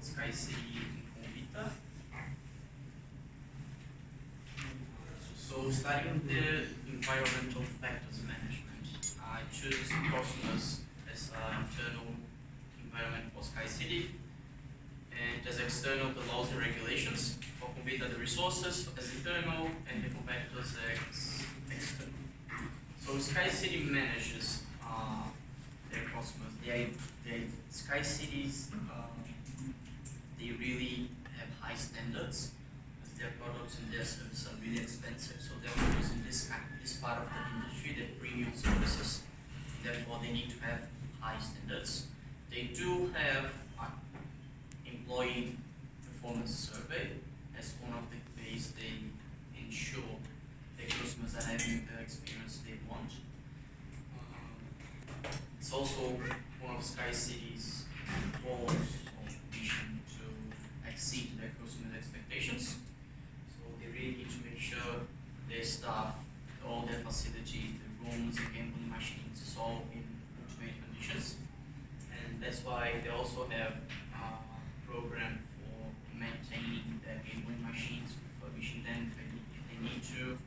Sky City Convita. So starting with the environmental factors management, I choose Cosmos as an internal environment for Sky City, and as external the laws and regulations. For Convita the resources as internal, and the competitors as external. So Sky City manages their Cosmos. Sky Cities, they really have high standards, as their products and their services are really expensive. So they're using this part of the industry, the premium services. Therefore, they need to have high standards. They do have employee performance survey as one of the ways they ensure their customers are having the experience they want. It's also one of Sky City's goals or mission to exceed their customers' expectations. So they really need to make sure their staff, all their facilities, the rooms, the gambling machines, is all in ultimate conditions. And that's why they also have a program for maintaining their gambling machines, refurbishing them if they need to.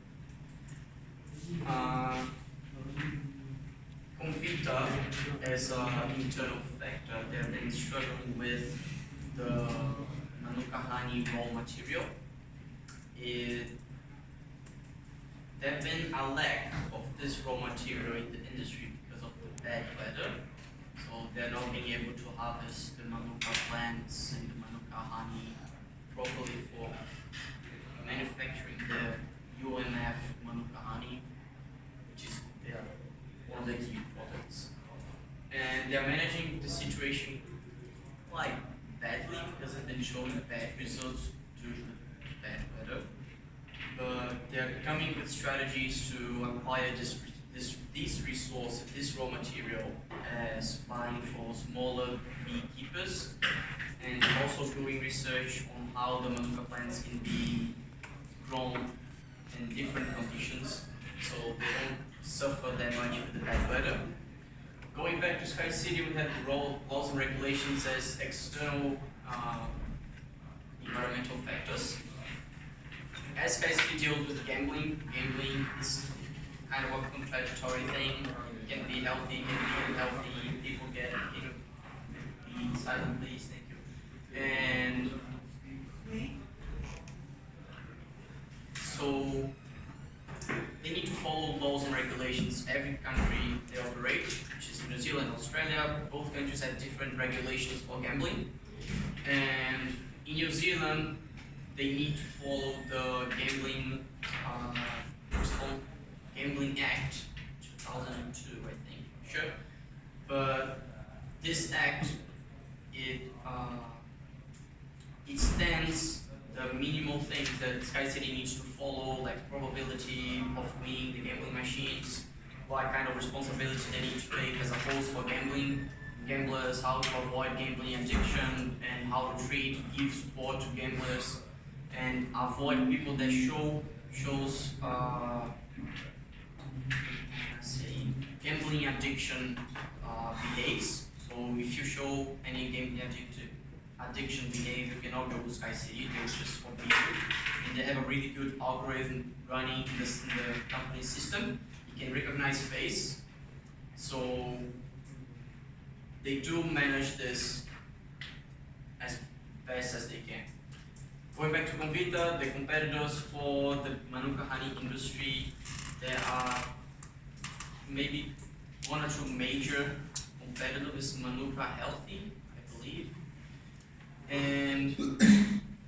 Convita, as an internal factor, they've been struggling with the Manuka honey raw material. There's been a lack of this raw material in the industry because of the bad weather. So they're not being able to harvest the Manuka plants and the Manuka honey properly for manufacturing the UMF Manuka honey, which is one of the key products. And they're managing the situation quite badly because they've been showing bad results due to the bad weather. But they're coming with strategies to acquire these resources, this raw material, as buying for smaller beekeepers, and also doing research on how the Manuka plants can be grown in different conditions, so they don't suffer that much with the bad weather. Going back to Sky City, we have the laws and regulations as external environmental factors. As Sky City deals with gambling is kind of a contradictory thing. It can be healthy, can be unhealthy. People get, be silent, please, thank you. And so they need to follow laws and regulations. Every country they operate, which is New Zealand, Australia, both countries have different regulations for gambling. And in New Zealand, they need to follow the Gambling Act 2002, I think, sure. But this act, it stands the minimal things that Sky City needs to follow, like probability of winning the gambling machines, what kind of responsibility they need to take as a host for gamblers, how to avoid gambling addiction, and how to give support to gamblers, and avoid people that shows gambling addiction behaves. So if you show any gambling addiction behavior, you cannot go to Sky City, they will just forbid you. And they have a really good algorithm running in the company system. You can recognize face. So they do manage this as best as they can. Going back to Convita, the competitors for the Manuka honey industry, there are maybe one or two major competitors. Manuka Healthy, I believe. And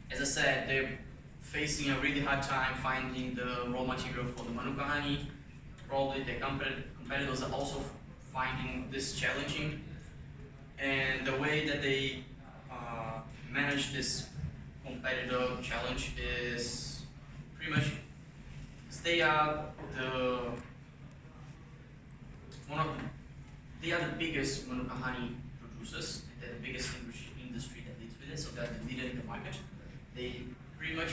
as I said, they're facing a really hard time finding the raw material for the Manuka honey. Probably the competitors are also finding this challenging. And the way that they manage this competitor challenge is pretty much they are the biggest Manuka honey producers. They're the biggest industry that leads with it, so they're the leader in the market. They pretty much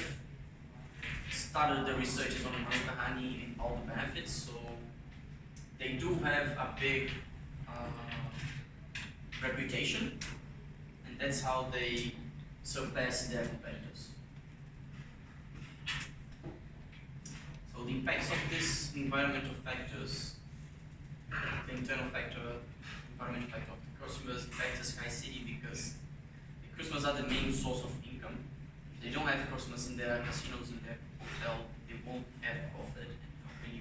started the researches on Manuka honey and all the benefits, so they do have a big reputation, and that's how they surpass their competitors. So the impacts of these environmental factors, the internal factor, environmental factor of the customers impact the Sky City because the customers are the main source of income. If they don't have customers in their casinos, in their hotel, they won't have profit and the company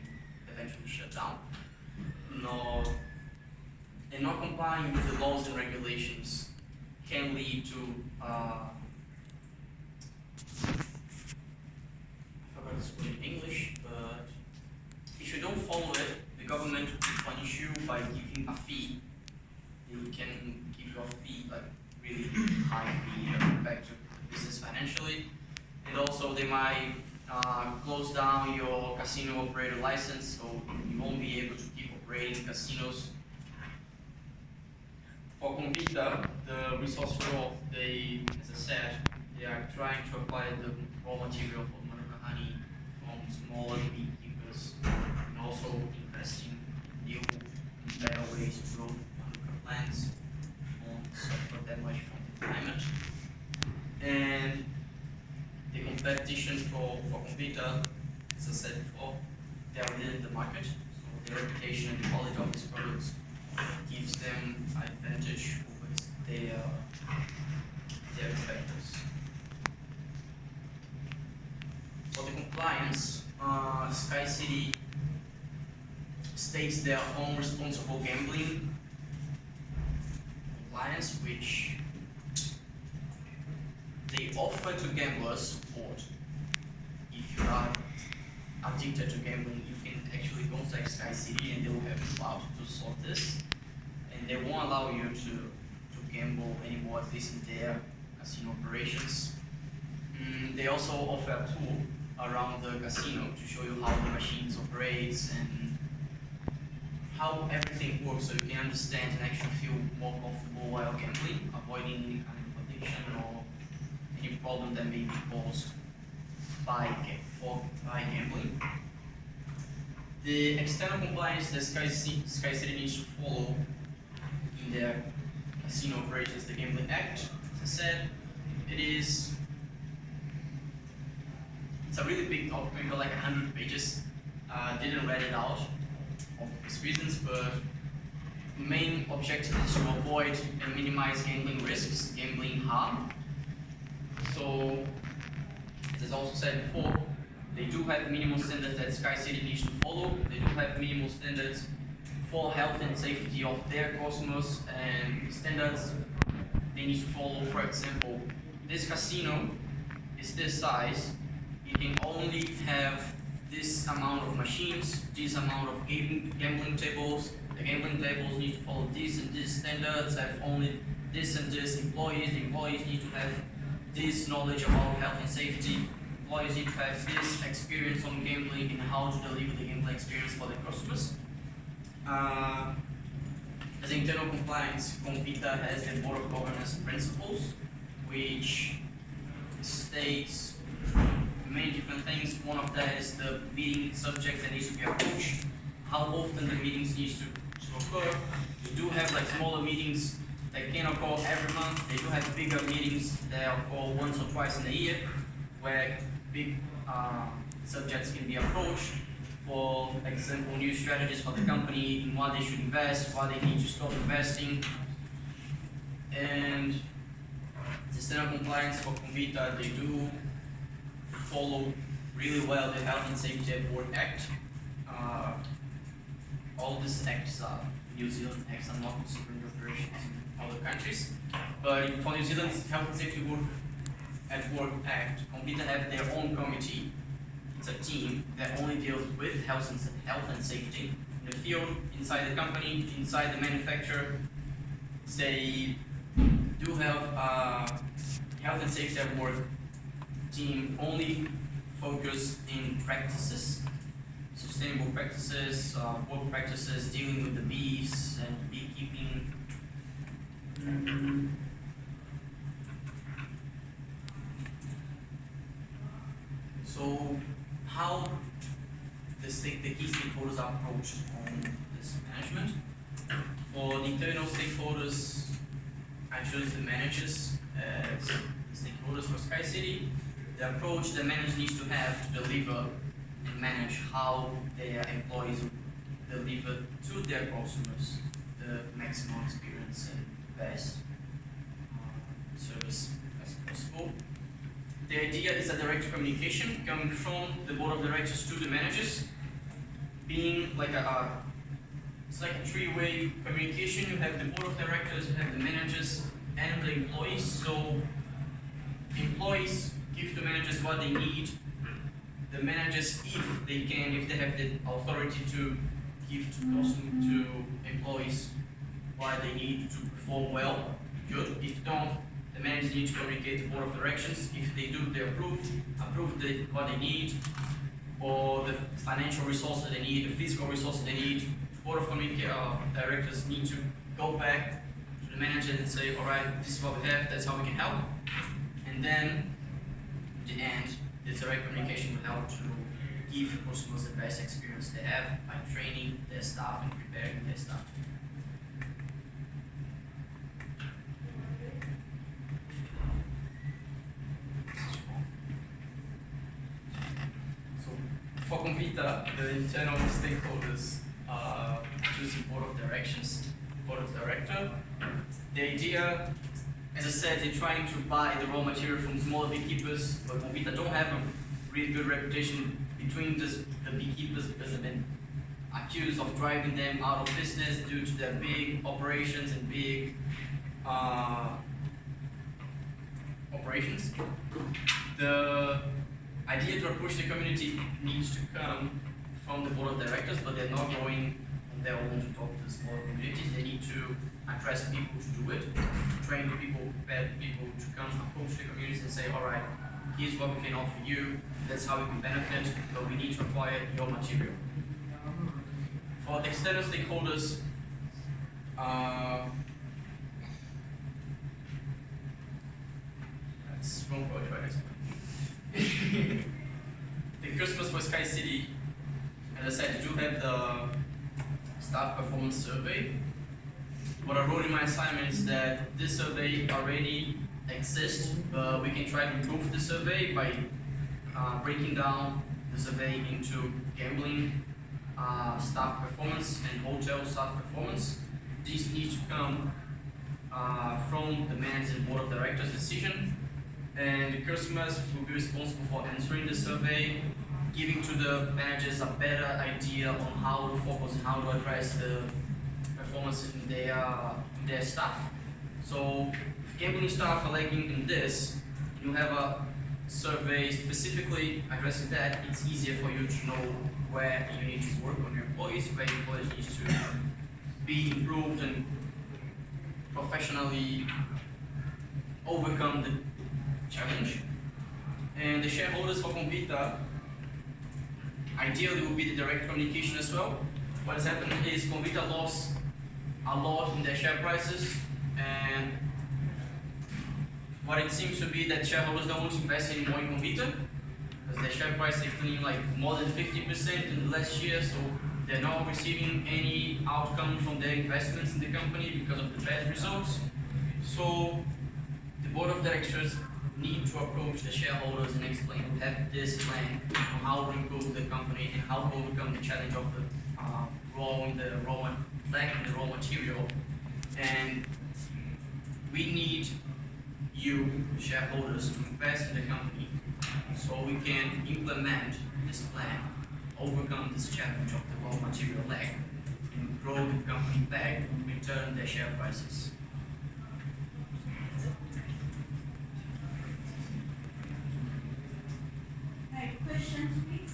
eventually shut down. And not complying with the laws and regulations can lead to I forgot this word in English, but if you don't follow it, the government will punish you by giving a fee. They can give you a fee, like really high fee that will impact your business financially. And also they might close down your casino operator license, so you won't be able to keep operating casinos. For Convita, the resource flow, as I said, they are trying to apply the raw material for Manuka honey from smaller beekeepers and also investing in new and better ways to grow Manuka plants, won't suffer that much from the climate. And the competition for Convita, as I said before, they are within the market, so their reputation and the quality of these products gives them advantage over their competitors. For the compliance, Sky City states their own responsible gambling compliance, which they offer to gamblers support. If you are addicted to gambling, you can actually contact Sky City and they will help you out to sort this. And they won't allow you to gamble anymore, at least in their casino operations. They also offer a tool around the casino to show you how the machines operates and how everything works, so you can understand and actually feel more comfortable while gambling, avoiding any kind of addiction or any problem that may be caused by gambling. The external compliance that Sky City needs to follow in their casino operations, the Gambling Act, as I said, it's a really big document, like 100 pages. Didn't read it out of these reasons, but the main objective is to avoid and minimize gambling risks, gambling harm. So, as I also said before, they do have minimum standards that Sky City needs to follow. They do have minimum standards for health and safety of their customers and standards they need to follow. For example, this casino is this size. It can only have this amount of machines, this amount of gambling tables. The gambling tables need to follow this and this standards, have only this and this employees. The employees need to have this knowledge about health and safety. Employees need to have this experience on gambling and how to deliver the gambling experience for the customers. As internal compliance, Convita has the Board of Governance principles, which states many different things. One of that is the meeting subject that needs to be approached, how often the meetings need to occur. We do have like smaller meetings that can occur every month. They do have bigger meetings that occur once or twice in a year, where big subjects can be approached. For example, new strategies for the company, in what they should invest, what they need to stop investing. And the standard compliance for Convita, they do follow really well the Health and Safety at Work Act. All these acts are New Zealand acts, are not considering operations in other countries. But for New Zealand's Health and Safety at Work Act, Convita have their own committee. It's a team that only deals with health and safety in the field, inside the company, inside the manufacturer. They do have a health and safety at work team only focused in practices, sustainable practices, work practices, dealing with the bees and beekeeping. So, how the key stakeholders are approached on this management? For the internal stakeholders, I chose the managers as stakeholders for SkyCity, the approach the manager needs to have to deliver and manage how their employees deliver to their consumers the maximum experience and best service as possible. The idea is a direct communication coming from the board of directors to the managers, being like it's like a three-way communication. You have the board of directors, you have the managers, and the employees. So the employees give the managers what they need. The managers, if they can, if they have the authority to give to employees what they need to perform well, good. If don't, the managers need to communicate to the board of directions. If they do, they approve what they need, or the financial resources they need, the physical resources they need. Board of directors need to go back to the manager and say, all right, this is what we have, that's how we can help. And then, in the end, the direct communication will help to give customers the best experience they have by training their staff and preparing their staff. So, for Convita, the internal stakeholders choosing board of director. The idea, as I said, they're trying to buy the raw material from smaller beekeepers, but Convita don't have a really good reputation between the beekeepers because they've been accused of driving them out of business due to their big operations and big operations. The idea to approach the community needs to come from the board of directors, but they're not going on their own to talk to the smaller communities. They need to address people to do it, train people, prepare people to come approach the communities and say, all right, here's what we can offer you, that's how we can benefit, but we need to acquire your material. For the external stakeholders, that's wrong word, right? The customers for SkyCity, as I said, do have the staff performance survey. What I wrote in my assignment is that this survey already exists, but we can try to improve the survey by breaking down the survey into gambling staff performance and hotel staff performance. These need to come from the management board of directors decision, and the customers will be responsible for answering the survey, giving to the managers a better idea on how to focus and how to address the performance in their staff. So if gambling staff are lagging in this, you have a survey specifically addressing that, it's easier for you to know where you need to work on your employees, where your employees need to be improved and professionally overcome the challenge. And the shareholders for Convita, ideally would be the direct communication as well. What has happened is Convita lost a lot in their share prices, and what it seems to be that shareholders don't want to invest anymore in Convita because their share price is declining like more than 50% in the last year, so they're not receiving any outcome from their investments in the company because of the bad results. So the board of directors need to approach the shareholders and explain, we have this plan on how to improve the company and how to overcome the challenge of the lacking the raw material. And we need you, shareholders, to invest in the company so we can implement this plan, overcome this challenge of the raw material lack, and grow the company back and return their share prices. Questions, please?